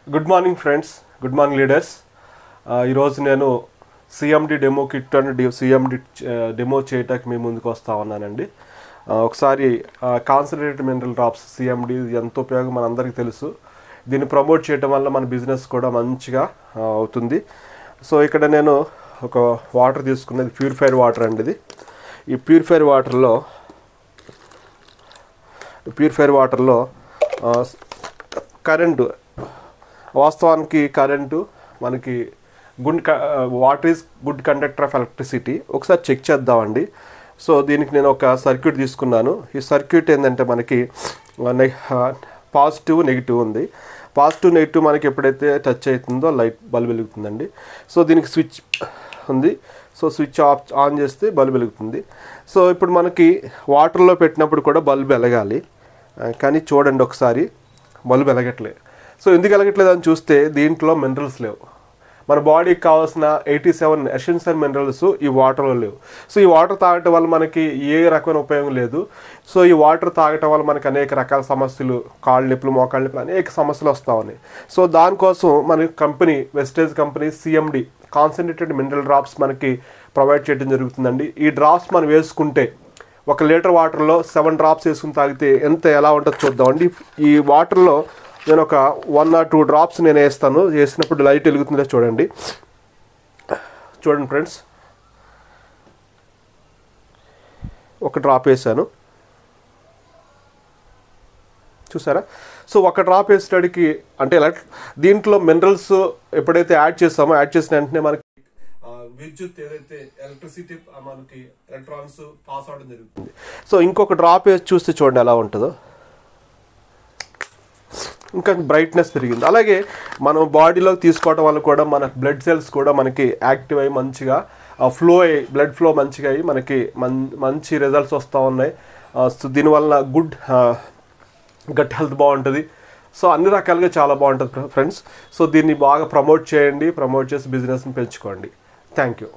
Good morning friends, good morning leaders. ఈరోజు నేను CMD demo kit and CMD demo చేయటానికి మీ ముందుకు వస్తూ ఉన్నానండి. ఒకసారి కాన్సన్ట్రేటెడ్ మినరల్ డ్రాప్స్ సిఎండి ఎంత ఉపయోగం మనందరికీ తెలుసు. దీన్ని ప్రమోట్ చేయడం వల్ల మన బిజినెస్ కూడా మంచిగా అవుతుంది. సో ఇక్కడ నేను ఒక వాటర్ తీసుకున్నది ప్యూరిఫైడ్ వాటర్ అండి. ఇది ఈ ప్యూరిఫైడ్ వాటర్లో కరెంటు, వాస్తవానికి కరెంటు మనకి water is good conductor of electricity. ఒకసారి చెక్ చేద్దామండి. సో దీనికి నేను ఒక సర్క్యూట్ తీసుకున్నాను. ఈ సర్క్యూట్ ఏంటంటే మనకి పాజిటివ్ నెగిటివ్ ఉంది. పాజిటివ్ నెగిటివ్ మనకి ఎప్పుడైతే టచ్ అవుతుందో లైట్ బల్బ్ వెలుగుతుందండి. సో దీనికి స్విచ్ ఉంది. సో స్విచ్ ఆన్ చేస్తే బల్బ్ వెలుగుతుంది. సో ఇప్పుడు మనకి వాటర్లో పెట్టినప్పుడు కూడా బల్బ్ వెలగాలి, కానీ చూడండి ఒకసారి బల్బ్ వెలగట్లేదు. సో ఎందుకు వెలగట్లేదు అని చూస్తే దీంట్లో మినరల్స్ లేవు. మన బాడీకి కావాల్సిన 87 ఎసెన్షియల్ మినరల్స్ ఈ వాటర్లో లేవు. సో ఈ వాటర్ తాగటం వల్ల మనకి ఏ రకమైన ఉపయోగం లేదు. సో ఈ వాటర్ తాగటం వల్ల మనకి అనేక రకాల సమస్యలు, కాళ్ళు నొప్పులు, మోకాళ్ళ నొప్పులు, అనేక సమస్యలు వస్తూ ఉన్నాయి. సో దానికోసం మన company, wastage company CMD concentrated mineral drops మనకి ప్రొవైడ్ చేయడం జరుగుతుందండి. ఈ డ్రాప్స్ మనం వేసుకుంటే 1 లీటర్ వాటర్లో 7 డ్రాప్స్ వేసుకుని తాగితే ఎలా ఉంటుందో చూద్దామండి. ఈ వాటర్లో నేను ఒక 1 or 2 డ్రాప్స్ నేను వేస్తాను. వేసినప్పుడు లైట్ వెలుగుతుందో చూడండి. ఫ్రెండ్స్, ఒక డ్రాప్ వేసాను, చూసారా? సో 1 డ్రాప్ వేసేటికి అంటే దీంట్లో మినరల్స్ ఎప్పుడైతే యాడ్ చేస్తామో, యాడ్ చేసిన వెంటనే మనకి విద్యుత్ ఏదైతే ఎలక్ట్రిసిటీ మనకి ఎలక్ట్రాన్స్ పాస్ అవడం జరుగుతుంది. సో ఇంకొక డ్రాప్ వేసి చూస్తే చూడండి ఎలా ఉంటుందో. ఇంకా బ్రైట్నెస్ పెరిగింది. అలాగే మనం బాడీలోకి తీసుకోవడం వల్ల కూడా మన బ్లడ్ సెల్స్ కూడా మనకి యాక్టివ్ అయ్యి మంచిగా ఫ్లో అయ్యి, బ్లడ్ ఫ్లో మంచిగా అయ్యి మనకి మంచి రిజల్ట్స్ వస్తూ ఉన్నాయి. సో దీనివల్ల గట్ హెల్త్ బాగుంటుంది. సో అన్ని రకాలుగా చాలా బాగుంటుంది ఫ్రెండ్స్. సో దీన్ని బాగా ప్రమోట్ చేయండి, ప్రమోట్ చేసి బిజినెస్ని పెంచుకోండి. Thank you.